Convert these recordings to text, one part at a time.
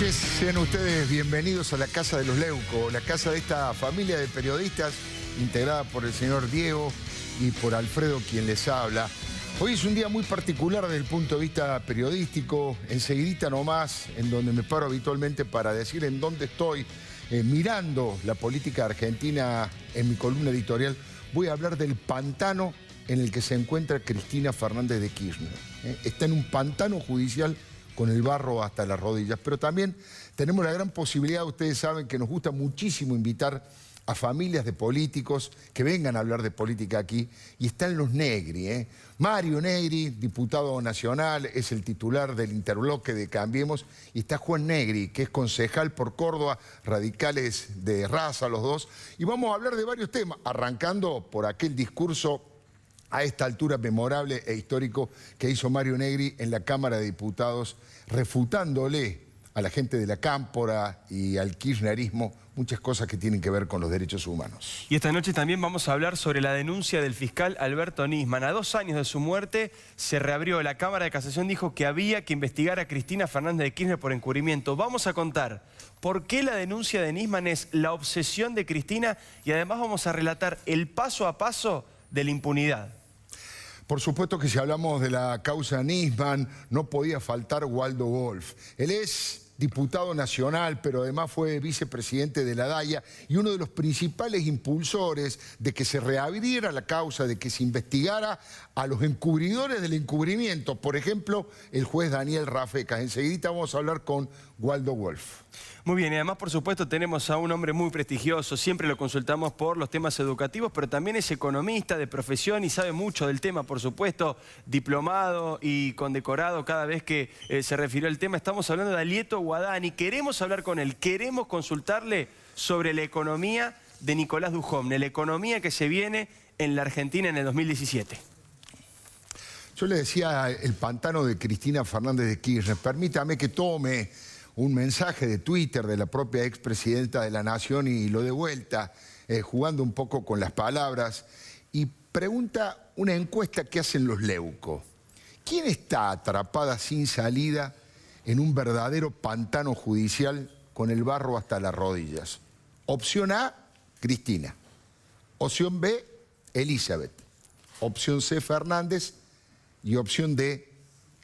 noches, sean ustedes bienvenidos a la Casa de los Leuco, la casa de esta familia de periodistas integrada por el señor Diego y por Alfredo, quien les habla. Hoy es un día muy particular desde el punto de vista periodístico, enseguidita nomás, en donde me paro habitualmente para decir en dónde estoy, mirando la política argentina en mi columna editorial. Voy a hablar del pantano en el que se encuentra Cristina Fernández de Kirchner. Está en un pantano judicial con el barro hasta las rodillas, pero también tenemos la gran posibilidad, ustedes saben que nos gusta muchísimo invitar a familias de políticos que vengan a hablar de política aquí, y están los Negri. Mario Negri, diputado nacional, es el titular del interbloque de Cambiemos, y está Juan Negri, que es concejal por Córdoba, radicales de raza los dos, y vamos a hablar de varios temas, arrancando por aquel discurso a esta altura memorable e histórico que hizo Mario Negri en la Cámara de Diputados, refutándole a la gente de la Cámpora y al kirchnerismo muchas cosas que tienen que ver con los derechos humanos. Y esta noche también vamos a hablar sobre la denuncia del fiscal Alberto Nisman. A 2 años de su muerte se reabrió la Cámara de Casación, dijo que había que investigar a Cristina Fernández de Kirchner por encubrimiento. Vamos a contar por qué la denuncia de Nisman es la obsesión de Cristina, y además vamos a relatar el paso a paso de la impunidad. Por supuesto que si hablamos de la causa Nisman, no podía faltar Waldo Wolf. Él es diputado nacional, pero además fue vicepresidente de la DAIA y uno de los principales impulsores de que se reabriera la causa, de que se investigara a los encubridores del encubrimiento. Por ejemplo, el juez Daniel Rafecas. Enseguida vamos a hablar con Waldo Wolf. Muy bien, y además, por supuesto, tenemos a un hombre muy prestigioso. Siempre lo consultamos por los temas educativos, pero también es economista de profesión y sabe mucho del tema, por supuesto, diplomado y condecorado cada vez que se refirió al tema. Estamos hablando de Alieto Guadani. Queremos hablar con él, queremos consultarle sobre la economía de Nicolás Dujovne, la economía que se viene en la Argentina en el 2017. Yo le decía el pantano de Cristina Fernández de Kirchner. Permítame que tome un mensaje de Twitter de la propia expresidenta de la Nación y lo de vuelta, jugando un poco con las palabras, y pregunta una encuesta que hacen los Leuco. ¿Quién está atrapada sin salida en un verdadero pantano judicial con el barro hasta las rodillas? Opción A, Cristina. Opción B, Elizabeth. Opción C, Fernández. Y opción D,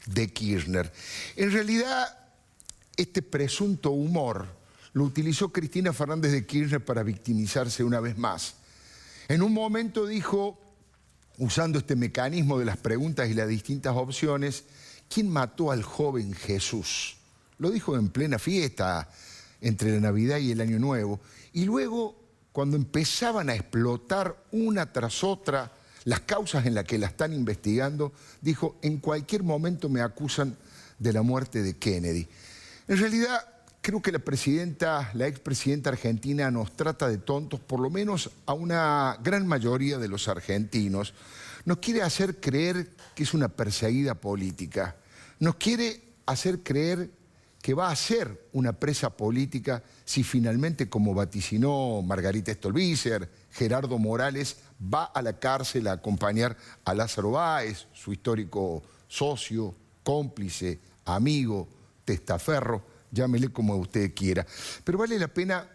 de Kirchner. En realidad, este presunto humor lo utilizó Cristina Fernández de Kirchner para victimizarse una vez más. En un momento dijo, usando este mecanismo de las preguntas y las distintas opciones, ¿quién mató al joven Jesús? Lo dijo en plena fiesta, entre la Navidad y el Año Nuevo. Y luego, cuando empezaban a explotar una tras otra las causas en las que la están investigando, dijo, en cualquier momento me acusan de la muerte de Kennedy. En realidad, creo que la expresidenta argentina nos trata de tontos, por lo menos a una gran mayoría de los argentinos. Nos quiere hacer creer que es una perseguida política. Nos quiere hacer creer que va a ser una presa política si finalmente, como vaticinó Margarita Stolbizer, Gerardo Morales va a la cárcel a acompañar a Lázaro Báez, su histórico socio, cómplice, amigo, testaferro, llámele como usted quiera. Pero vale la pena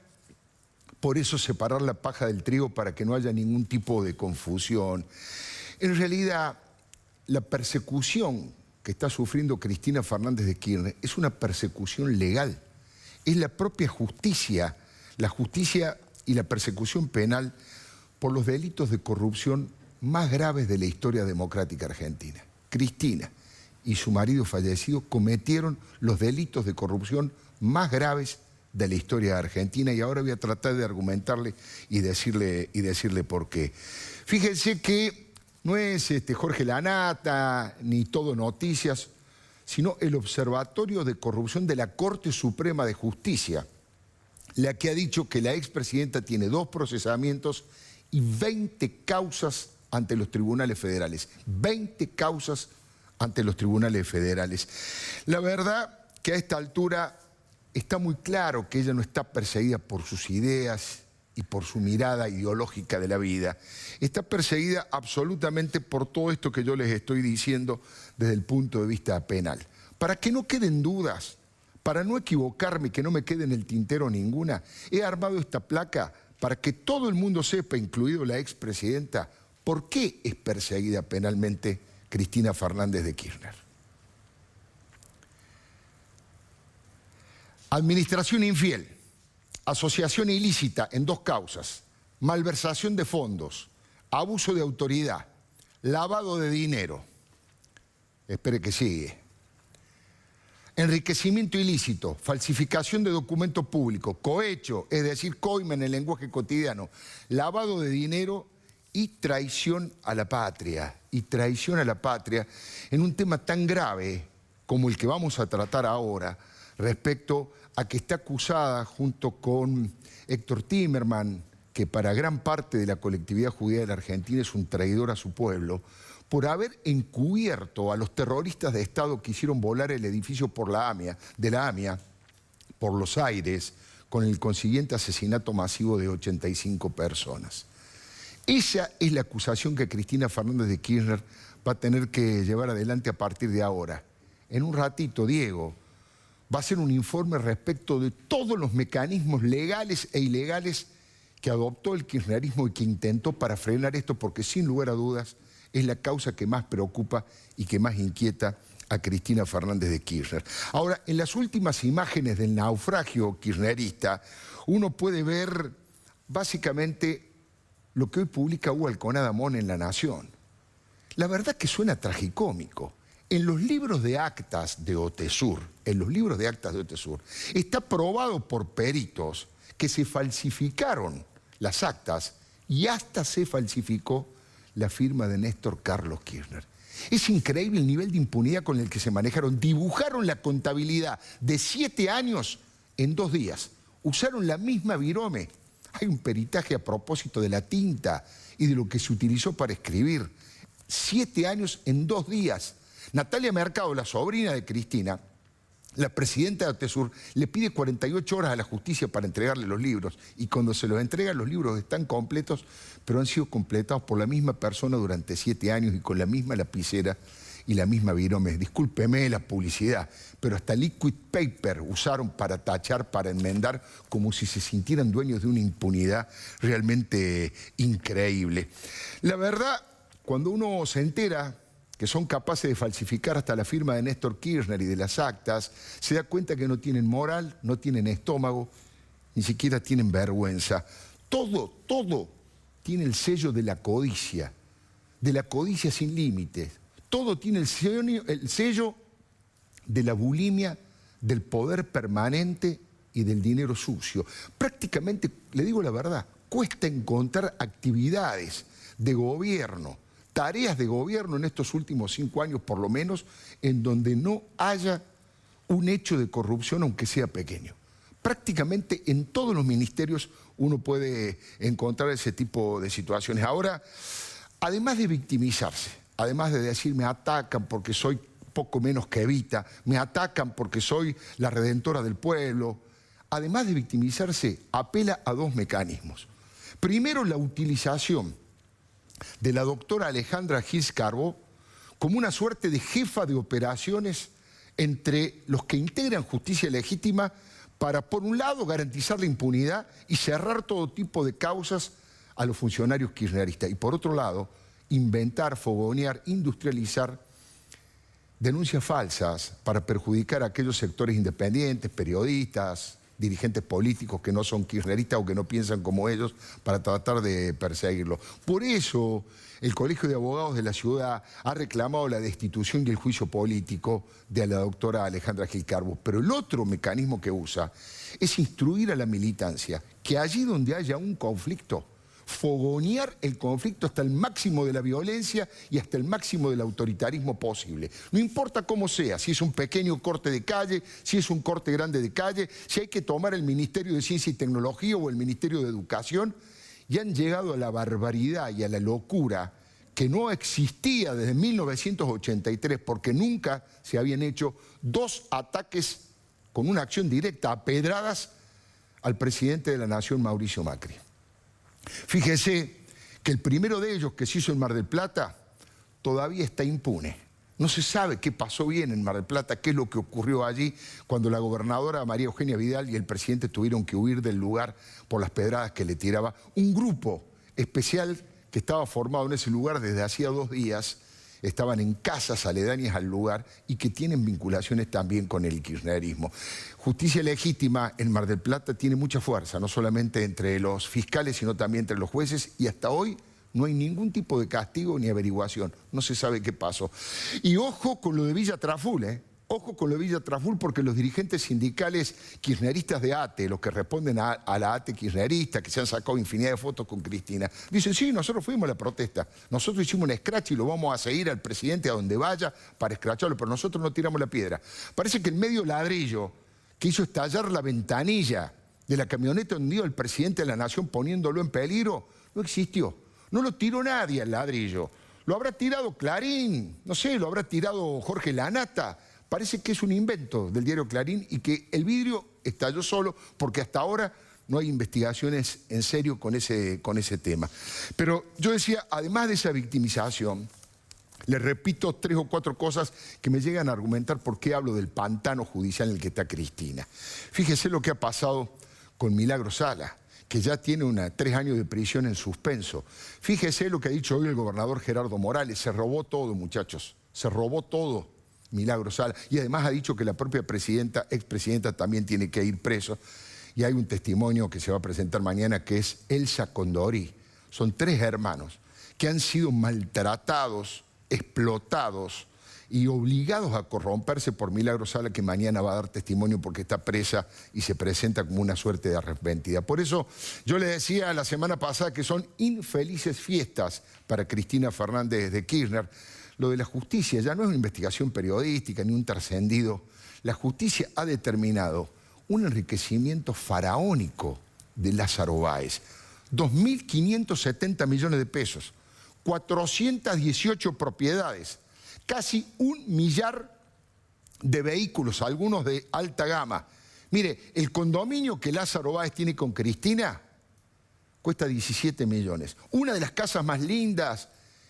por eso separar la paja del trigo para que no haya ningún tipo de confusión. En realidad, la persecución que está sufriendo Cristina Fernández de Kirchner es una persecución legal. Es la propia justicia, la justicia y la persecución penal por los delitos de corrupción más graves de la historia democrática argentina. Cristina y su marido fallecido cometieron los delitos de corrupción más graves de la historia argentina, y ahora voy a tratar de argumentarle y decirle por qué. Fíjense que no es Jorge Lanata ni Todo Noticias, sino el Observatorio de Corrupción de la Corte Suprema de Justicia, la que ha dicho que la expresidenta tiene 2 procesamientos y 20 causas ante los tribunales federales. 20 causas ante los tribunales federales. La verdad que a esta altura está muy claro que ella no está perseguida por sus ideas y por su mirada ideológica de la vida. Está perseguida absolutamente por todo esto que yo les estoy diciendo desde el punto de vista penal. Para que no queden dudas, Para no equivocarme, que no me quede en el tintero ninguna, he armado esta placa para que todo el mundo sepa, incluido la expresidenta, por qué es perseguida penalmente Cristina Fernández de Kirchner. Administración infiel, asociación ilícita en 2 causas, malversación de fondos, abuso de autoridad, lavado de dinero. Espere que sigue. Enriquecimiento ilícito, falsificación de documento público, cohecho, es decir, coima en el lenguaje cotidiano, lavado de dinero y traición a la patria. Y traición a la patria en un tema tan grave como el que vamos a tratar ahora, respecto a que está acusada junto con Héctor Timerman, que para gran parte de la colectividad judía de la Argentina es un traidor a su pueblo, por haber encubierto a los terroristas de Estado que hicieron volar el edificio de la AMIA por los aires, con el consiguiente asesinato masivo de 85 personas. Esa es la acusación que Cristina Fernández de Kirchner va a tener que llevar adelante a partir de ahora. En un ratito, Diego va a hacer un informe respecto de todos los mecanismos legales e ilegales que adoptó el kirchnerismo y que intentó para frenar esto, porque sin lugar a dudas es la causa que más preocupa y que más inquieta a Cristina Fernández de Kirchner. Ahora, en las últimas imágenes del naufragio kirchnerista, uno puede ver básicamente lo que hoy publica Hugo Alconada Mon en La Nación. La verdad que suena tragicómico. En los libros de actas de Otesur, está probado por peritos que se falsificaron las actas y hasta se falsificó la firma de Néstor Carlos Kirchner. Es increíble el nivel de impunidad con el que se manejaron. Dibujaron la contabilidad de 7 años en 2 días. Usaron la misma virome. Hay un peritaje a propósito de la tinta y de lo que se utilizó para escribir. 7 años en 2 días. Natalia Mercado, la sobrina de Cristina, la presidenta de Otesur, le pide 48 horas a la justicia para entregarle los libros. Y cuando se los entrega, los libros están completos, pero han sido completados por la misma persona durante 7 años y con la misma lapicera y la misma virome. Discúlpeme la publicidad, pero hasta liquid paper usaron para tachar, para enmendar, como si se sintieran dueños de una impunidad realmente increíble. La verdad, cuando uno se entera que son capaces de falsificar hasta la firma de Néstor Kirchner y de las actas, se da cuenta que no tienen moral, no tienen estómago, ni siquiera tienen vergüenza. Todo tiene el sello de la codicia sin límites. Todo tiene el sello de la bulimia, del poder permanente y del dinero sucio. Prácticamente, le digo la verdad, cuesta encontrar actividades de gobierno, tareas de gobierno en estos últimos 5 años por lo menos, en donde no haya un hecho de corrupción, aunque sea pequeño. Prácticamente en todos los ministerios uno puede encontrar ese tipo de situaciones. Ahora, además de victimizarse, además de decir me atacan porque soy poco menos que Evita, me atacan porque soy la redentora del pueblo, además de victimizarse, apela a 2 mecanismos. Primero, la utilización de la doctora Alejandra Gils Carbó como una suerte de jefa de operaciones entre los que integran Justicia Legítima para, por un lado, garantizar la impunidad y cerrar todo tipo de causas a los funcionarios kirchneristas. Y por otro lado, inventar, fogonear, industrializar denuncias falsas para perjudicar a aquellos sectores independientes, periodistas, dirigentes políticos que no son kirchneristas o que no piensan como ellos, para tratar de perseguirlo. Por eso el Colegio de Abogados de la Ciudad ha reclamado la destitución y el juicio político de la doctora Alejandra Gils Carbó. Pero el otro mecanismo que usa es instruir a la militancia que allí donde haya un conflicto, fogonear el conflicto hasta el máximo de la violencia y hasta el máximo del autoritarismo posible. No importa cómo sea, si es un pequeño corte de calle, si es un corte grande de calle, si hay que tomar el Ministerio de Ciencia y Tecnología o el Ministerio de Educación, y han llegado a la barbaridad y a la locura que no existía desde 1983, porque nunca se habían hecho 2 ataques con una acción directa, a pedradas, al presidente de la Nación, Mauricio Macri. Fíjese que el primero de ellos, que se hizo en Mar del Plata, todavía está impune. No se sabe qué pasó bien en Mar del Plata, qué es lo que ocurrió allí cuando la gobernadora María Eugenia Vidal y el presidente tuvieron que huir del lugar por las pedradas que le tiraba un grupo especial que estaba formado en ese lugar desde hacía 2 días, estaban en casas aledañas al lugar y que tienen vinculaciones también con el kirchnerismo. Justicia legítima en Mar del Plata tiene mucha fuerza, no solamente entre los fiscales, sino también entre los jueces, y hasta hoy no hay ningún tipo de castigo ni averiguación. No se sabe qué pasó. Y ojo con lo de Villa Traful, ¿eh? Ojo con lo de Villa Traful, porque los dirigentes sindicales kirchneristas de ATE, los que responden a la ATE kirchnerista, que se han sacado infinidad de fotos con Cristina, dicen, sí, nosotros fuimos a la protesta, nosotros hicimos un escrache y lo vamos a seguir al presidente a donde vaya para escracharlo, pero nosotros no tiramos la piedra. Parece que el medio ladrillo que hizo estallar la ventanilla de la camioneta donde iba el presidente de la Nación poniéndolo en peligro, no existió. No lo tiró nadie al ladrillo. Lo habrá tirado Clarín, no sé, lo habrá tirado Jorge Lanata. Parece que es un invento del diario Clarín y que el vidrio estalló solo porque hasta ahora no hay investigaciones en serio con ese tema. Pero yo decía, además de esa victimización, les repito 3 o 4 cosas que me llegan a argumentar por qué hablo del pantano judicial en el que está Cristina. Fíjese lo que ha pasado con Milagro Sala, que ya tiene 3 años de prisión en suspenso. Fíjese lo que ha dicho hoy el gobernador Gerardo Morales. Se robó todo, muchachos. Se robó todo, Milagro Sala. Y además ha dicho que la propia expresidenta también tiene que ir preso. Y hay un testimonio que se va a presentar mañana que es Elsa Condori. Son 3 hermanos que han sido maltratados, explotados y obligados a corromperse por Milagro Sala, que mañana va a dar testimonio porque está presa y se presenta como una suerte de arrepentida. Por eso yo le decía la semana pasada que son infelices fiestas para Cristina Fernández de Kirchner. Lo de la justicia ya no es una investigación periodística ni un trascendido. La justicia ha determinado un enriquecimiento faraónico de Lázaro Báez. 2.570 millones de pesos, 418 propiedades, casi 1 millar de vehículos, algunos de alta gama. Mire, el condominio que Lázaro Báez tiene con Cristina cuesta 17 millones. Una de las casas más lindas,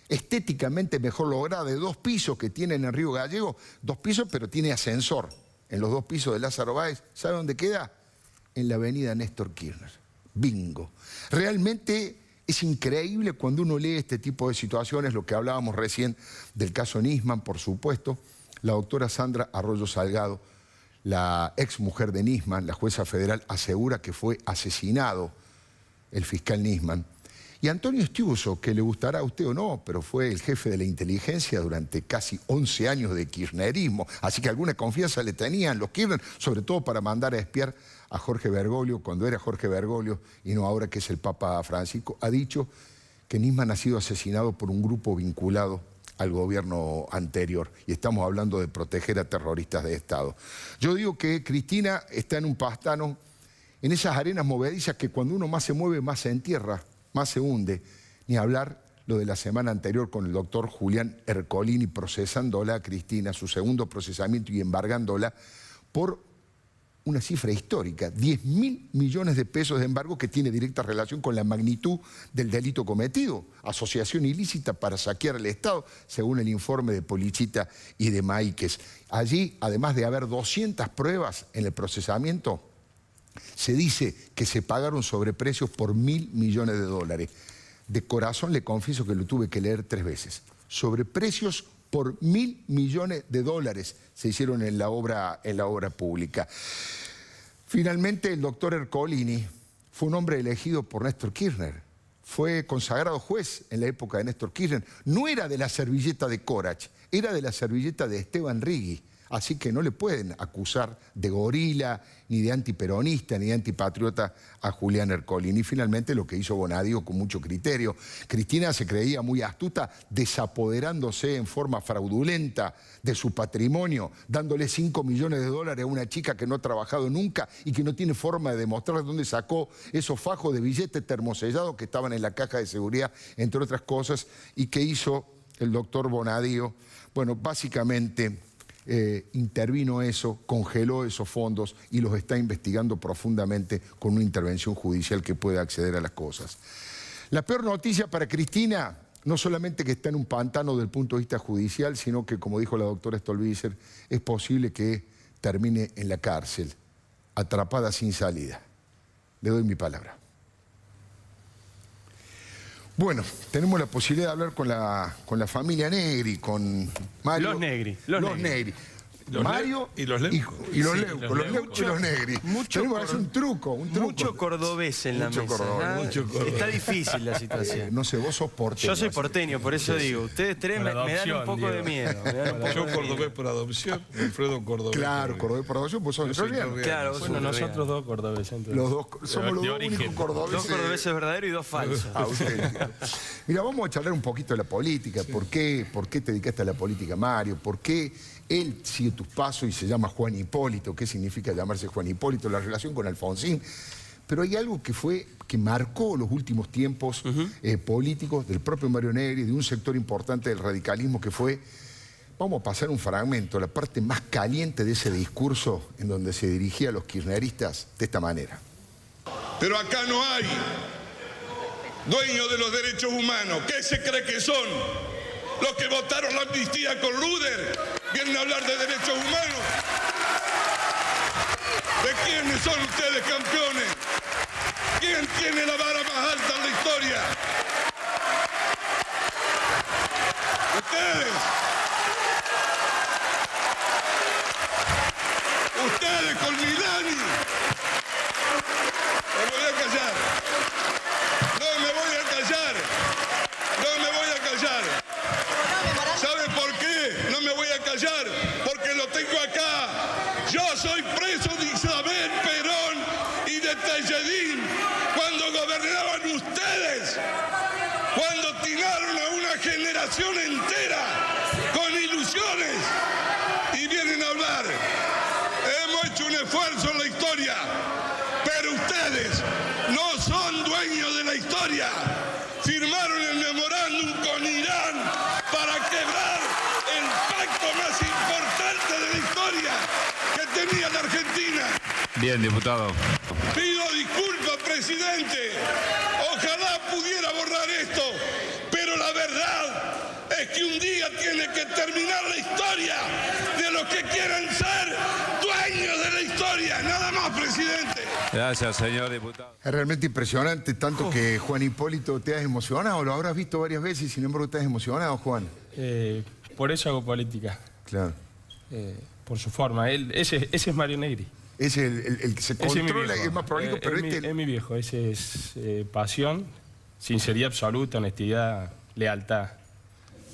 estéticamente mejor lograda, de 2 pisos que tienen en Río Gallego, 2 pisos pero tiene ascensor en los 2 pisos de Lázaro Báez. ¿Sabe dónde queda? En la avenida Néstor Kirchner. Bingo. Realmente es increíble cuando uno lee este tipo de situaciones, lo que hablábamos recién del caso Nisman, por supuesto. La doctora Sandra Arroyo Salgado, la ex mujer de Nisman, la jueza federal, asegura que fue asesinado el fiscal Nisman. Y Antonio Estiuso, que le gustará a usted o no, pero fue el jefe de la inteligencia durante casi 11 años de kirchnerismo, así que alguna confianza le tenían los Kirchner, sobre todo para mandar a espiar a Jorge Bergoglio, cuando era Jorge Bergoglio y no ahora que es el Papa Francisco. Ha dicho que Nisman ha sido asesinado por un grupo vinculado al gobierno anterior, y estamos hablando de proteger a terroristas de Estado. Yo digo que Cristina está en un pastano, en esas arenas movedizas que cuando uno más se mueve, más se entierra, más se hunde. Ni hablar lo de la semana anterior con el doctor Julián Ercolini procesándola a Cristina, su segundo procesamiento, y embargándola por una cifra histórica, 10.000 millones de pesos de embargo, que tiene directa relación con la magnitud del delito cometido, asociación ilícita para saquear al Estado, según el informe de Polichita y de Máiquez. Allí, además de haber 200 pruebas en el procesamiento, se dice que se pagaron sobreprecios por 1.000 millones de dólares. De corazón le confieso que lo tuve que leer 3 veces. Sobreprecios por 1.000 millones de dólares se hicieron en la obra pública. Finalmente, el doctor Ercolini fue un hombre elegido por Néstor Kirchner. Fue consagrado juez en la época de Néstor Kirchner. No era de la servilleta de Corach, era de la servilleta de Esteban Rigui. Así que no le pueden acusar de gorila, ni de antiperonista, ni de antipatriota a Julián Ercolini. Y finalmente lo que hizo Bonadío con mucho criterio. Cristina se creía muy astuta, desapoderándose en forma fraudulenta de su patrimonio, dándole 5 millones de dólares a una chica que no ha trabajado nunca y que no tiene forma de demostrar de dónde sacó esos fajos de billetes termosellados que estaban en la caja de seguridad, entre otras cosas. ¿Y qué hizo el doctor Bonadío? Bueno, básicamente intervino eso, congeló esos fondos y los está investigando profundamente con una intervención judicial que puede acceder a las cosas. La peor noticia para Cristina no solamente que está en un pantano desde el punto de vista judicial, sino que, como dijo la doctora Stolbizer, es posible que termine en la cárcel, atrapada sin salida. Le doy mi palabra. Bueno, tenemos la posibilidad de hablar con la familia Negri, con Mario. Los Negri. Los Negri. Mario y los Leucos. Y los Leucos, y los Negri. Tenemos que hacer un truco. Mucho cordobés en la mesa. Mucho cordobés. Está difícil la situación. No sé, vos sos porteño. Yo soy porteño, por eso digo. Ustedes tres me dan un poco de miedo. Yo cordobés por adopción, Alfredo cordobés. Claro, cordobés por adopción, pues sos entrerriano. Claro, Bueno, nosotros dos cordobeses. Los dos somos los dos únicos cordobeses. Dos cordobeses verdaderos y dos falsos. Mira, vamos a charlar un poquito de la política. ¿Por qué te dedicaste a la política, Mario? ¿Por qué él sigue tus pasos y se llama Juan Hipólito? ¿Qué significa llamarse Juan Hipólito? La relación con Alfonsín. Pero hay algo que marcó los últimos tiempos políticos del propio Mario Negri, de un sector importante del radicalismo, que fue, vamos a pasar un fragmento, la parte más caliente de ese discurso en donde se dirigía a los kirchneristas de esta manera. Pero acá no hay dueños de los derechos humanos. ¿Qué se cree que son? Los que votaron la amnistía con Luder vienen a hablar de derechos humanos. ¿De quiénes son ustedes campeones? ¿Quién tiene la vara más alta en la historia? Ustedes. Ustedes con Milani. Me voy a callar. No me voy a callar. No me voy a callar. ¿Saben por qué? No me voy a callar. Porque lo tengo acá. Yo soy preso de Isabel Perón y de Telledín cuando gobernaban ustedes. Cuando tiraron a una generación entera con ilusiones y vienen a hablar. Hemos hecho un esfuerzo en la historia, pero ustedes no son dueños de la historia. Firmaron el memorándum con Irán para quebrar el pacto más importante de la historia que tenía la Argentina. Bien, diputado. Pido disculpas, presidente. Ojalá pudiera borrar esto, pero la verdad es que un día tiene que terminar la historia de los que quieran ser dueños de la historia. Nada más, presidente. Gracias, señor diputado. Es realmente impresionante, tanto que Juan Hipólito te has emocionado, lo habrás visto varias veces y sin embargo te has emocionado, Juan. Por eso hago política. Claro. Por su forma. Ese es Mario Negri. Es el que se controla y es más prolijo, pero es mi viejo. Ese es pasión, sinceridad absoluta, honestidad, lealtad.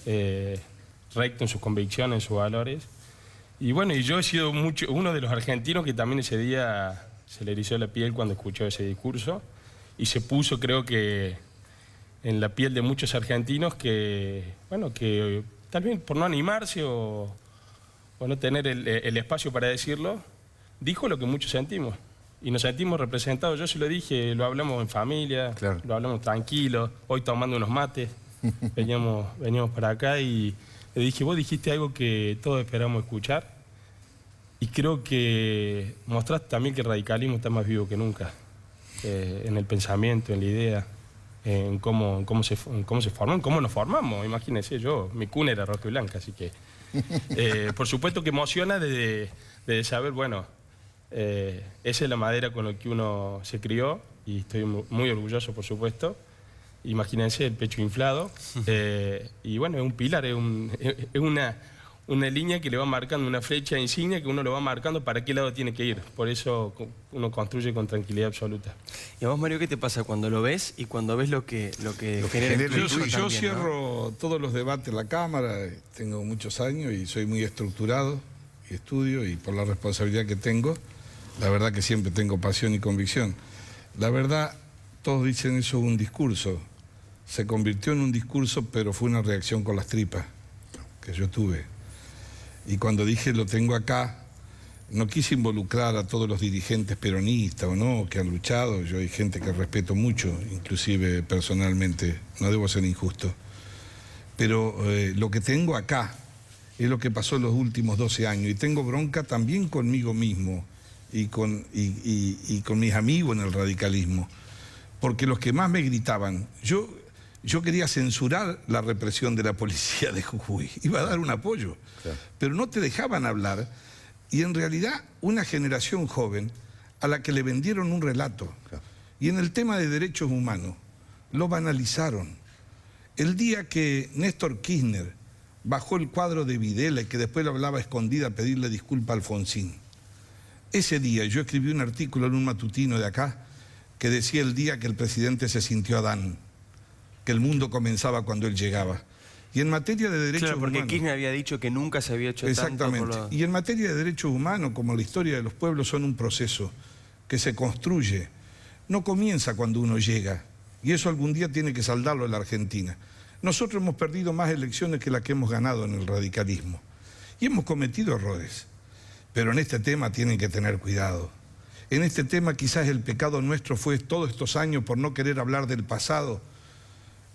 Recto en sus convicciones, en sus valores. Y bueno, y yo he sido uno de los argentinos que también ese día se le erizó la piel cuando escuchó ese discurso y se puso, creo que, en la piel de muchos argentinos que, bueno, que tal vez por no animarse o no tener el espacio para decirlo, dijo lo que muchos sentimos. Y nos sentimos representados. Yo se lo dije, lo hablamos en familia, claro. Lo hablamos tranquilos, hoy tomando unos mates. Veníamos para acá y le dije, vos dijiste algo que todos esperamos escuchar y creo que mostraste también que el radicalismo está más vivo que nunca en el pensamiento, en la idea, en cómo se formó, en cómo nos formamos. Imagínense, mi cuna era roja y blanca, así que por supuesto que emociona de saber, bueno, esa es la madera con la que uno se crió y estoy muy orgulloso, por supuesto. Imagínense el pecho inflado y bueno, es un pilar, es una línea que le va marcando, una flecha insignia que uno lo va marcando para qué lado tiene que ir. Por eso uno construye con tranquilidad absoluta. ¿Y a vos, Mario, qué te pasa cuando lo ves y cuando ves lo que genera el tuyo Yo también, cierro, ¿no? todos los debates en la Cámara, tengo muchos años y soy muy estructurado y estudio y por la responsabilidad que tengo, la verdad que siempre tengo pasión y convicción. La verdad, todos dicen eso es un discurso. Se convirtió en un discurso, pero fue una reacción con las tripas que yo tuve. Y cuando dije lo tengo acá, no quise involucrar a todos los dirigentes peronistas o no, que han luchado. Yo hay gente que respeto mucho, inclusive personalmente, no debo ser injusto. Pero lo que tengo acá es lo que pasó en los últimos 12 años. Y tengo bronca también conmigo mismo y con mis amigos en el radicalismo. Porque los que más me gritaban, Yo quería censurar la represión de la policía de Jujuy, iba a dar un apoyo, claro, pero no te dejaban hablar, y en realidad una generación joven a la que le vendieron un relato, claro, y en el tema de derechos humanos lo banalizaron. El día que Néstor Kirchner bajó el cuadro de Videla y que después le hablaba escondida a pedirle disculpa a Alfonsín, ese día yo escribí un artículo en un matutino de acá que decía el día que el presidente se sintió Adán, que el mundo comenzaba cuando él llegaba. Y en materia de derechos humanos... Claro, porque Kirchner había dicho que nunca se había hecho exactamente, tanto por lo... Y en materia de derechos humanos, como la historia de los pueblos son un proceso que se construye, no comienza cuando uno llega, y eso algún día tiene que saldarlo en la Argentina. Nosotros hemos perdido más elecciones que las que hemos ganado en el radicalismo, y hemos cometido errores, pero en este tema tienen que tener cuidado. En este tema quizás el pecado nuestro fue todos estos años por no querer hablar del pasado,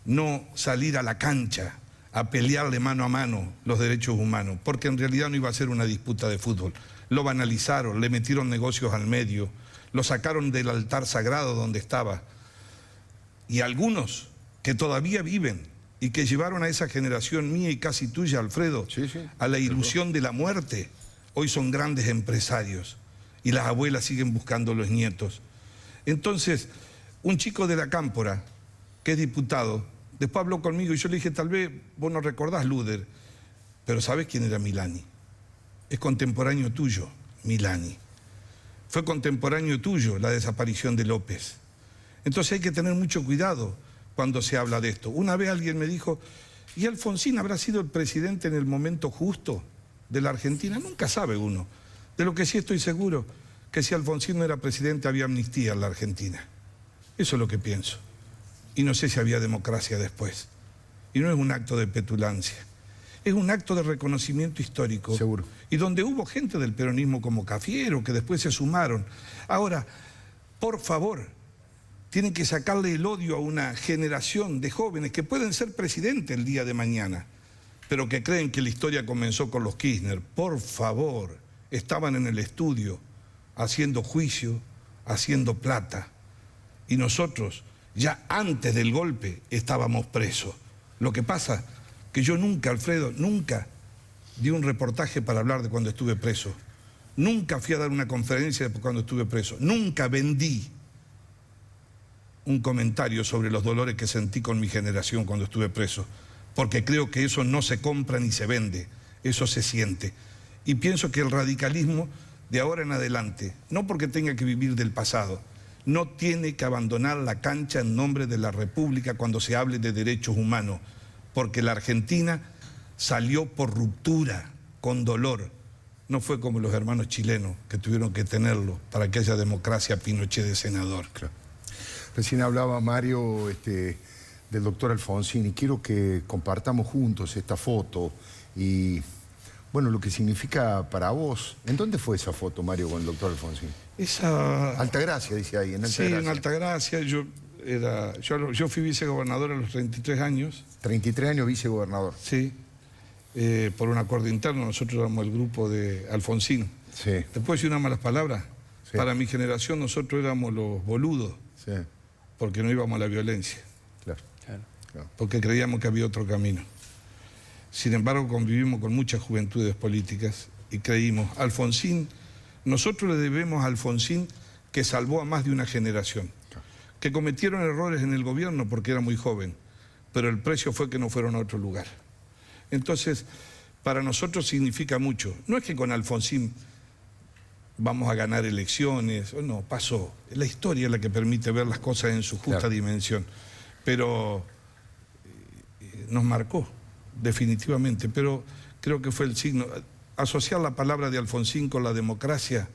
no salir a la cancha a pelearle mano a mano los derechos humanos, porque en realidad no iba a ser una disputa de fútbol. Lo banalizaron, le metieron negocios al medio, lo sacaron del altar sagrado donde estaba. Y algunos que todavía viven y que llevaron a esa generación mía y casi tuya, Alfredo, a la ilusión de la muerte, hoy son grandes empresarios y las abuelas siguen buscando a los nietos. Entonces, un chico de la Cámpora, que es diputado, después habló conmigo y yo le dije, tal vez vos no recordás Luder, pero ¿sabés quién era Milani? Es contemporáneo tuyo, Milani. Fue contemporáneo tuyo la desaparición de López. Entonces hay que tener mucho cuidado cuando se habla de esto. Una vez alguien me dijo, ¿y Alfonsín habrá sido el presidente en el momento justo de la Argentina? Nunca sabe uno. De lo que sí estoy seguro, que si Alfonsín no era presidente había amnistía en la Argentina. Eso es lo que pienso. Y no sé si había democracia después. Y no es un acto de petulancia. Es un acto de reconocimiento histórico. Seguro. Y donde hubo gente del peronismo como Cafiero, que después se sumaron. Ahora, por favor, tienen que sacarle el odio a una generación de jóvenes que pueden ser presidentes el día de mañana, pero que creen que la historia comenzó con los Kirchner. Por favor, estaban en el estudio, haciendo juicio, haciendo plata. Y nosotros, ya antes del golpe, estábamos presos. Lo que pasa que yo nunca, Alfredo, nunca di un reportaje para hablar de cuando estuve preso. Nunca fui a dar una conferencia de cuando estuve preso. Nunca vendí un comentario sobre los dolores que sentí con mi generación cuando estuve preso. Porque creo que eso no se compra ni se vende. Eso se siente. Y pienso que el radicalismo, de ahora en adelante, no porque tenga que vivir del pasado, no tiene que abandonar la cancha en nombre de la República cuando se hable de derechos humanos, porque la Argentina salió por ruptura, con dolor. No fue como los hermanos chilenos que tuvieron que tenerlo para que haya democracia Pinochet de senador. Claro. Recién hablaba Mario del doctor Alfonsín y quiero que compartamos juntos esta foto y, bueno, lo que significa para vos. ¿En dónde fue esa foto, Mario, con el doctor Alfonsín? Altagracia, dice ahí, en Altagracia. Sí, en Altagracia. Yo fui vicegobernador a los 33 años. 33 años vicegobernador. Sí, por un acuerdo interno. Nosotros éramos el grupo de Alfonsín. Sí. ¿Te puedo decir unas malas palabras? Sí. Para mi generación nosotros éramos los boludos. Sí. Porque no íbamos a la violencia. Claro. Porque creíamos que había otro camino. Sin embargo, convivimos con muchas juventudes políticas y creímos, Alfonsín, nosotros le debemos a Alfonsín que salvó a más de una generación, que cometieron errores en el gobierno porque era muy joven, pero el precio fue que no fueron a otro lugar. Entonces, para nosotros significa mucho. No es que con Alfonsín vamos a ganar elecciones, no, pasó. La historia es la que permite ver las cosas en su justa dimensión, pero nos marcó, definitivamente, pero creo que fue el signo. Asociar la palabra de Alfonsín con la democracia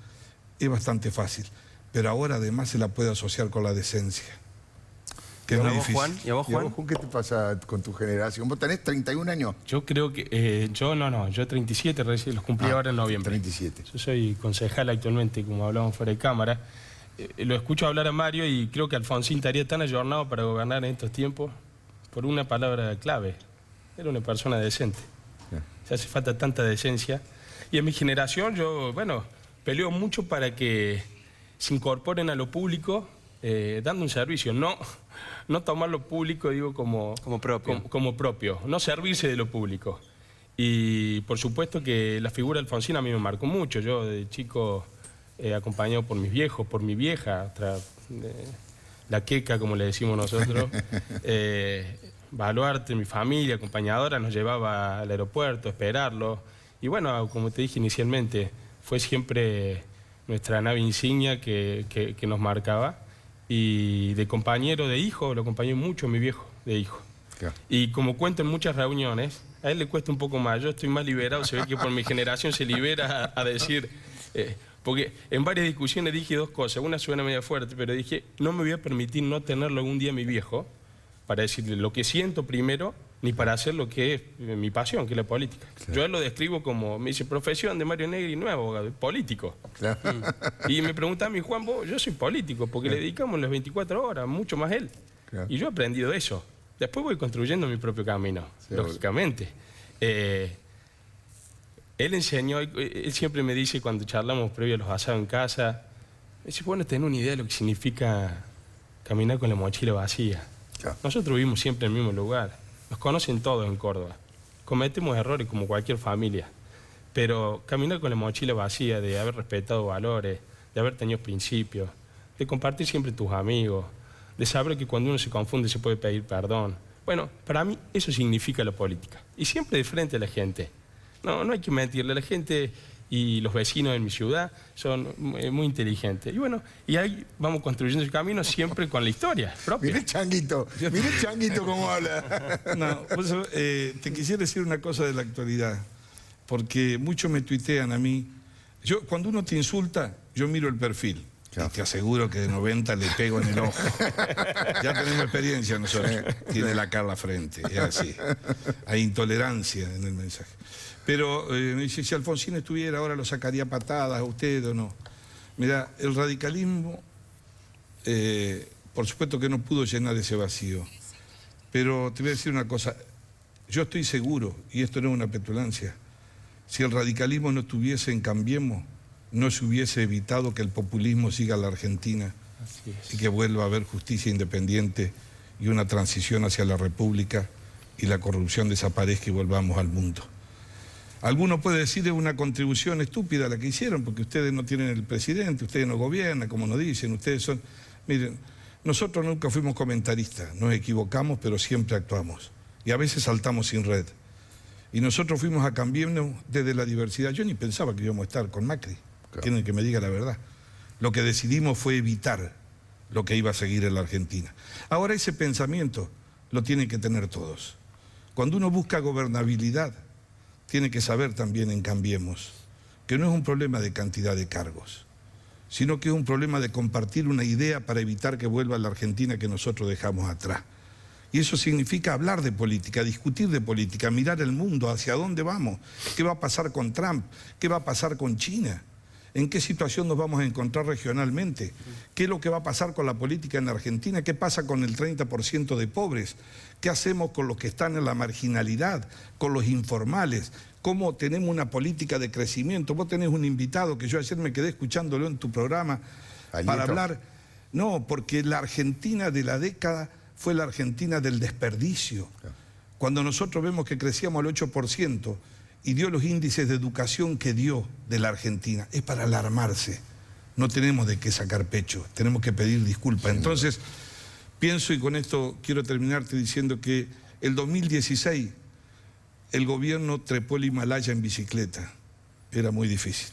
es bastante fácil, pero ahora además se la puede asociar con la decencia, que es muy difícil. ¿Y a vos, Juan? ¿Y a vos, Juan, qué te pasa con tu generación? ¿Vos tenés 31 años? Yo creo que... yo 37 recién, los cumplí ahora en noviembre. 37. Yo soy concejal actualmente, como hablamos fuera de cámara. Lo escucho hablar a Mario y creo que Alfonsín estaría tan ayornado para gobernar en estos tiempos por una palabra clave. Era una persona decente. Se hace falta tanta decencia. Y en mi generación yo, peleo mucho para que se incorporen a lo público dando un servicio, no tomar lo público, digo, como propio. Como propio, no servirse de lo público. Y por supuesto que la figura de Alfonsín a mí me marcó mucho. Yo de chico, acompañado por mis viejos, por mi vieja, la queca, como le decimos nosotros, Baluarte, mi familia, acompañadora, nos llevaba al aeropuerto a esperarlo. Y bueno, como te dije inicialmente, fue siempre nuestra nave insignia que nos marcaba. Y de compañero de hijo, lo acompañé mucho mi viejo de hijo. Claro. Y como cuento en muchas reuniones, a él le cuesta un poco más. Yo estoy más liberado, se ve que por mi generación se libera a decir... porque en varias discusiones dije dos cosas. Una suena medio fuerte, pero dije, no me voy a permitir no tenerlo algún día mi viejo para decirle lo que siento primero, ni para hacer lo que es mi pasión, que es la política. Claro. Yo a él lo describo como, me dice, profesión de Mario Negri, no es abogado, es político. Claro. Y me preguntaba a mí, Juan, vos, yo soy político, porque le dedicamos las 24 horas, mucho más él. Claro. Y yo he aprendido eso. Después voy construyendo mi propio camino, lógicamente. Él enseñó, él siempre me dice, cuando charlamos previo a los asados en casa, me dice, bueno, tenés una idea de lo que significa caminar con la mochila vacía. Claro. Nosotros vivimos siempre en el mismo lugar. Nos conocen todos en Córdoba. Cometemos errores como cualquier familia. Pero caminar con la mochila vacía, de haber respetado valores, de haber tenido principios, de compartir siempre tus amigos, de saber que cuando uno se confunde se puede pedir perdón. Bueno, para mí eso significa la política. Y siempre de frente a la gente. No hay que mentirle. La gente y los vecinos de mi ciudad son muy inteligentes. Y bueno, y ahí vamos construyendo el camino siempre con la historia propia. Mire Changuito cómo habla. No, pues, te quisiera decir una cosa de la actualidad, porque muchos me tuitean a mí. Cuando uno te insulta, yo miro el perfil. Claro. Y te aseguro que de 90 le pego en el ojo. Ya tenemos experiencia nosotros. Tiene la cara a la frente, es así. Hay intolerancia en el mensaje. Pero me dice, si Alfonsín estuviera ahora lo sacaría patadas a usted o no. Mira, el radicalismo, por supuesto que no pudo llenar ese vacío. Pero te voy a decir una cosa, yo estoy seguro, y esto no es una petulancia, si el radicalismo no estuviese en Cambiemos, no se hubiese evitado que el populismo siga a la Argentina y que vuelva a haber justicia independiente y una transición hacia la república y la corrupción desaparezca y volvamos al mundo. Alguno puede decir es una contribución estúpida la que hicieron, porque ustedes no tienen el presidente, ustedes no gobiernan, como nos dicen, ustedes son... Miren, nosotros nunca fuimos comentaristas, nos equivocamos, pero siempre actuamos. Y a veces saltamos sin red. Y nosotros fuimos a Cambiemos desde la diversidad. Yo ni pensaba que íbamos a estar con Macri, claro. Tienen que me diga la verdad. Lo que decidimos fue evitar lo que iba a seguir en la Argentina. Ahora ese pensamiento lo tienen que tener todos. Cuando uno busca gobernabilidad, tiene que saber también en Cambiemos que no es un problema de cantidad de cargos, sino que es un problema de compartir una idea para evitar que vuelva a la Argentina que nosotros dejamos atrás. Y eso significa hablar de política, discutir de política, mirar el mundo, hacia dónde vamos, qué va a pasar con Trump, qué va a pasar con China, en qué situación nos vamos a encontrar regionalmente, qué es lo que va a pasar con la política en Argentina, qué pasa con el 30% de pobres, qué hacemos con los que están en la marginalidad, con los informales, cómo tenemos una política de crecimiento. Vos tenés un invitado que yo ayer me quedé escuchándolo en tu programa para hablar. No, porque la Argentina de la década fue la Argentina del desperdicio. Cuando nosotros vemos que crecíamos al 8% y dio los índices de educación que dio de la Argentina, es para alarmarse. No tenemos de qué sacar pecho, tenemos que pedir disculpas. Entonces, pienso, y con esto quiero terminarte diciendo que el 2016 el gobierno trepó el Himalaya en bicicleta. Era muy difícil.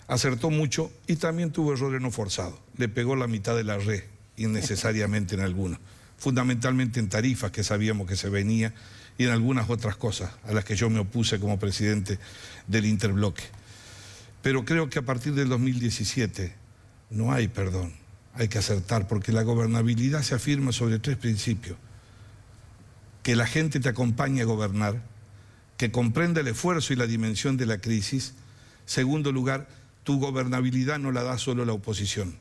Acertó mucho y también tuvo errores no forzados. Le pegó la mitad de la red, innecesariamente en algunos. Fundamentalmente en tarifas que sabíamos que se venía y en algunas otras cosas a las que yo me opuse como presidente del interbloque. Pero creo que a partir del 2017 no hay perdón, hay que acertar, porque la gobernabilidad se afirma sobre 3 principios. Que la gente te acompañe a gobernar, que comprenda el esfuerzo y la dimensión de la crisis. Segundo lugar, tu gobernabilidad no la da solo la oposición,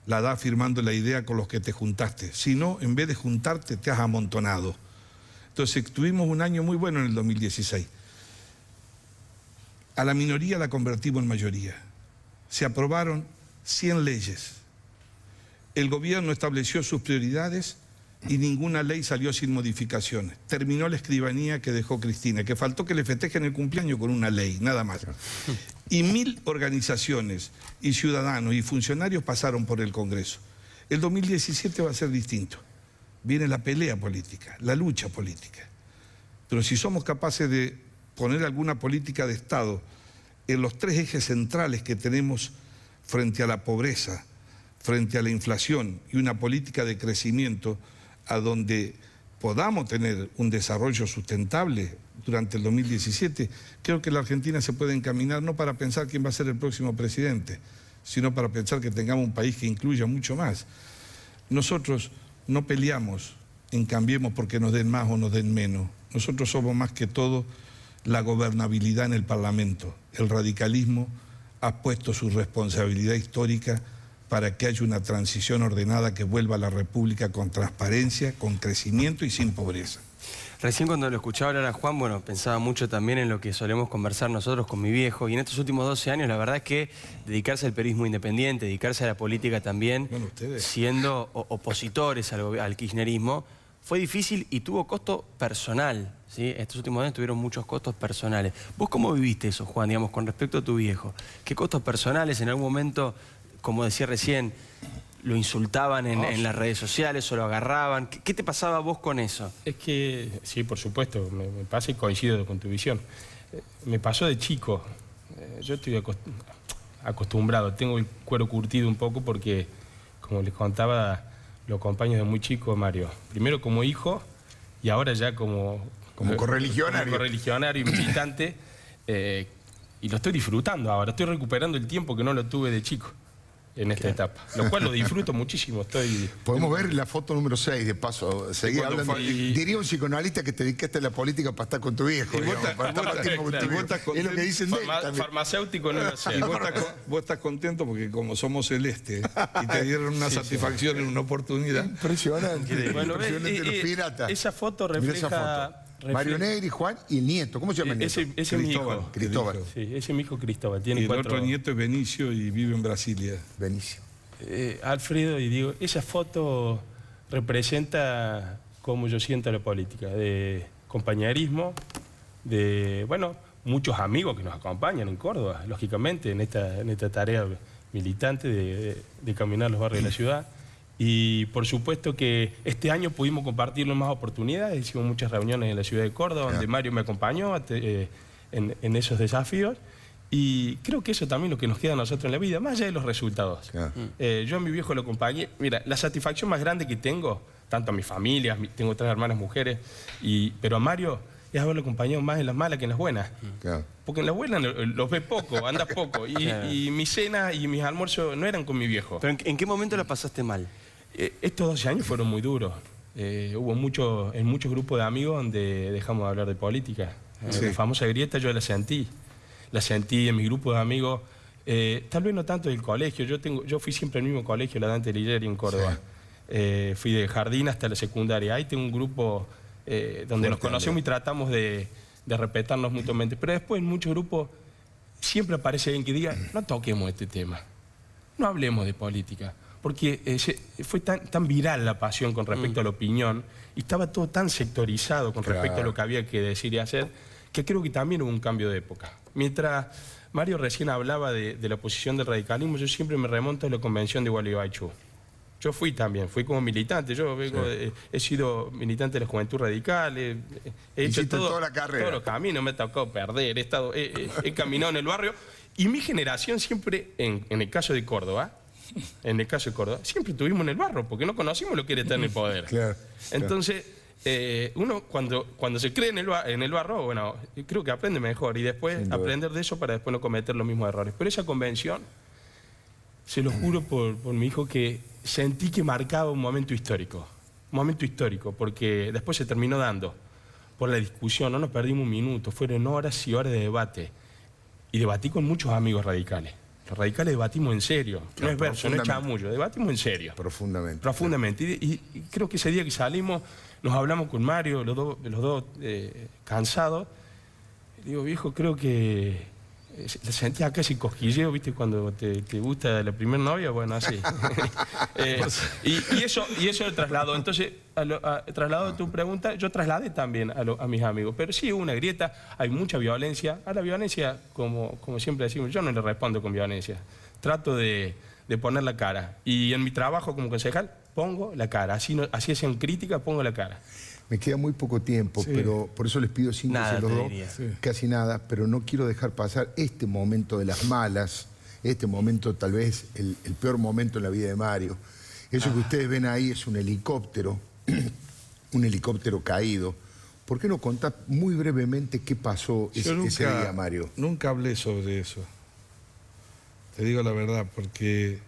la da afirmando la idea con los que te juntaste. Si no, en vez de juntarte, te has amontonado. Entonces, tuvimos un año muy bueno en el 2016. A la minoría la convertimos en mayoría. Se aprobaron 100 leyes. El gobierno estableció sus prioridades y ninguna ley salió sin modificaciones. Terminó la escribanía que dejó Cristina, que faltó que le festejen el cumpleaños con una ley, nada más. Y 1000 organizaciones y ciudadanos y funcionarios pasaron por el Congreso. El 2017 va a ser distinto. Viene la pelea política, la lucha política. Pero si somos capaces de poner alguna política de Estado en los 3 ejes centrales que tenemos frente a la pobreza, frente a la inflación y una política de crecimiento a donde podamos tener un desarrollo sustentable durante el 2017, creo que la Argentina se puede encaminar no para pensar quién va a ser el próximo presidente, sino para pensar que tengamos un país que incluya mucho más. Nosotros no peleamos en Cambiemos porque nos den más o nos den menos. Nosotros somos más que todo la gobernabilidad en el Parlamento. El radicalismo ha puesto su responsabilidad histórica para que haya una transición ordenada que vuelva a la República con transparencia, con crecimiento y sin pobreza. Recién cuando lo escuchaba hablar a Juan, bueno, pensaba mucho también en lo que solemos conversar nosotros con mi viejo, y en estos últimos 12 años la verdad es que dedicarse al periodismo independiente, dedicarse a la política también, bueno, ustedes, siendo opositores al kirchnerismo, fue difícil y tuvo costo personal, ¿sí? Estos últimos años tuvieron muchos costos personales. ¿Vos cómo viviste eso, Juan, digamos, con respecto a tu viejo? ¿Qué costos personales en algún momento, como decía recién, lo insultaban en las redes sociales o lo agarraban? ¿Qué te pasaba a vos con eso? Es que, sí, por supuesto, me pasa y coincido con tu visión. Me pasó de chico. Yo estoy acostumbrado, tengo el cuero curtido un poco porque, como les contaba, lo acompaño desde muy chico, Mario. Primero como hijo y ahora ya como correligionario. Como correligionario y militante. Y lo estoy disfrutando ahora, estoy recuperando el tiempo que no lo tuve de chico en esta etapa, lo cual lo disfruto muchísimo. Podemos ver la foto número 6, de paso, seguir hablando. Diría un psicoanalista que te dedicaste a la política para estar con tu viejo, digamos, para estar más tiempo con tu viejo. Es lo que dicen de él también. Farmacéutico no lo sé. Y vos estás contento porque como somos celeste y te dieron una satisfacción en una oportunidad. Impresionante, Bueno, impresionante los piratas. Esa foto Mirá refleja... esa foto. Mario Negri, Juan y el nieto. ¿Cómo se llama el nieto? Ese es mi hijo. Cristóbal. Sí, ese es mi hijo Cristóbal. Tiene Y el 4... otro nieto es Benicio y vive en Brasilia. Benicio. Alfredo, y digo, esa foto representa cómo yo siento la política, de compañerismo, de, bueno, muchos amigos que nos acompañan en Córdoba, lógicamente, en esta tarea militante de caminar los barrios de la ciudad. Y por supuesto que este año pudimos compartirlo en más oportunidades, hicimos muchas reuniones en la ciudad de Córdoba, donde Mario me acompañó en esos desafíos. Y creo que eso también es lo que nos queda a nosotros en la vida, más allá de los resultados. Yo a mi viejo lo acompañé. Mira, la satisfacción más grande que tengo, tanto a mi familia, tengo 3 hermanas mujeres, pero a Mario es haberlo acompañado más en las malas que en las buenas. Porque en las buenas los ves poco, andas poco. Y mi cena y mis almuerzos no eran con mi viejo. ¿Pero en qué momento la pasaste mal? Estos 12 años fueron muy duros. Hubo en muchos grupos de amigos donde dejamos de hablar de política. La famosa grieta yo la sentí en mi grupo de amigos, tal vez no tanto del colegio. Yo fui siempre al mismo colegio, la Dante Alighieri en Córdoba. Fui de jardín hasta la secundaria. Ahí tengo un grupo donde nos conocemos y tratamos de respetarnos mutuamente. Pero después en muchos grupos siempre aparece alguien que diga, no toquemos este tema, no hablemos de política. Porque fue tan viral la pasión con respecto a la opinión y estaba todo tan sectorizado con respecto a lo que había que decir y hacer, que creo que también hubo un cambio de época. Mientras Mario recién hablaba de la oposición del radicalismo, yo siempre me remonto a la convención de Gualeguaychú. Yo fui como militante, he sido militante de la Juventud Radical, he hecho toda la carrera. Todos los caminos, me ha tocado perder, he caminado en el barrio, y mi generación siempre, en el caso de Córdoba, siempre estuvimos en el barro, porque no conocimos lo que era estar en el poder. Entonces, uno cuando se cree en el barro, bueno, creo que aprende mejor y después aprender de eso para después no cometer los mismos errores. Pero esa convención, se lo juro por mi hijo, que sentí que marcaba un momento histórico, porque después se terminó dando por la discusión, no nos perdimos un minuto, fueron horas y horas de debate, y debatí con muchos amigos radicales. Los radicales debatimos en serio, no es verso, no es chamullo, debatimos en serio. Profundamente. Y creo que ese día que salimos, nos hablamos con Mario, los dos cansados. Digo, viejo, creo que sentía casi cosquilleo, ¿viste? Cuando te gusta la primera novia, bueno, así. y eso lo trasladó. Entonces, trasladado tu pregunta, yo trasladé también a mis amigos. Pero sí hubo una grieta, hay mucha violencia. A la violencia, como siempre decimos, yo no le respondo con violencia. Trato de poner la cara. Y en mi trabajo como concejal, pongo la cara. Así es en crítica, pongo la cara. Me queda muy poco tiempo, Sí. pero por eso les pido síntesis los dos, casi nada, pero no quiero dejar pasar este momento de las malas, este momento tal vez el peor momento en la vida de Mario. Eso que ustedes ven ahí es un helicóptero caído. ¿Por qué no contás muy brevemente qué pasó ese día, Mario? Nunca hablé sobre eso. Te digo la verdad, porque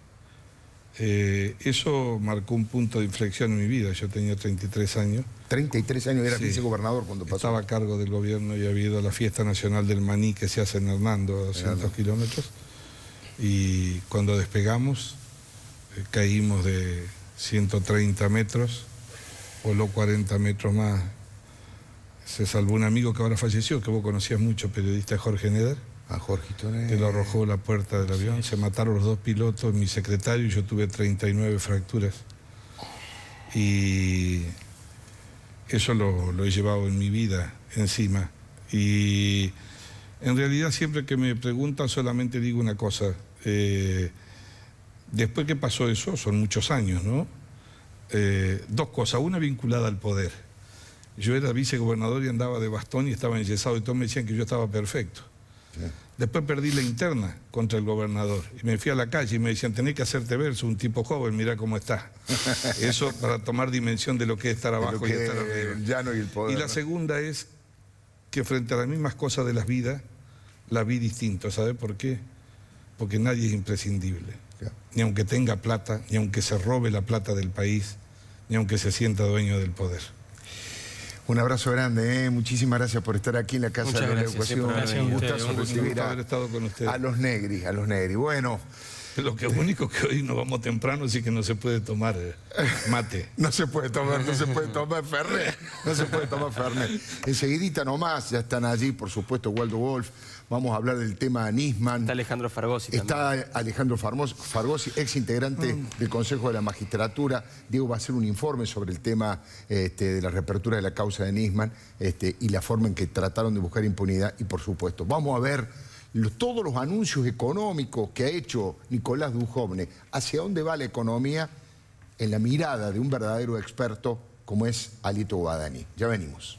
eso marcó un punto de inflexión en mi vida. Yo tenía 33 años. 33 años, era Sí. vicegobernador cuando pasó. Estaba a cargo del gobierno y había ido a la fiesta nacional del maní que se hace en Hernando, a 200 kilómetros. Y cuando despegamos, caímos de 130 metros, voló 40 metros más. Se salvó un amigo que ahora falleció, que vos conocías mucho, periodista Jorge Neder, A Jorgito Neder. que lo arrojó a la puerta del avión. Se mataron los dos pilotos, mi secretario y yo tuve 39 fracturas. Y eso lo he llevado en mi vida encima. Y en realidad siempre que me preguntan solamente digo una cosa. Después que pasó eso, son muchos años, ¿no? Dos cosas. Una vinculada al poder. Yo era vicegobernador y andaba de bastón y estaba enyesado y todos me decían que yo estaba perfecto. Sí. Después perdí la interna contra el gobernador y me fui a la calle y me decían, tenés que hacerte verso, un tipo joven, mirá cómo está. Eso para tomar dimensión de lo que es estar abajo y estar arriba. El llano y el poder. Y la ¿no? segunda es que frente a las mismas cosas de la vida, la vi distinto. ¿Sabe por qué? Porque nadie es imprescindible. Claro. Ni aunque tenga plata, ni aunque se robe la plata del país, ni aunque se sienta dueño del poder. Un abrazo grande, ¿eh? Muchísimas gracias por estar aquí en la Casa Muchas de la gracias, Educación. siempre gracias a Un ustedes, gustazo un gusto recibir haber estado con ustedes. a los negri. Bueno, Lo que único que hoy nos vamos temprano, así que no se puede tomar mate. no se puede tomar Fernet. No se puede tomar Fernet. Enseguidita nomás, ya están allí, por supuesto, Waldo Wolf. Vamos a hablar del tema Nisman. Está Alejandro Fargosi también. Está Alejandro Fargosi, ex integrante del Consejo de la Magistratura. Diego va a hacer un informe sobre el tema de la reapertura de la causa de Nisman y la forma en que trataron de buscar impunidad. Y por supuesto, vamos a ver todos los anuncios económicos que ha hecho Nicolás Dujovne. ¿Hacia dónde va la economía? En la mirada de un verdadero experto como es Alito Guadani. Ya venimos.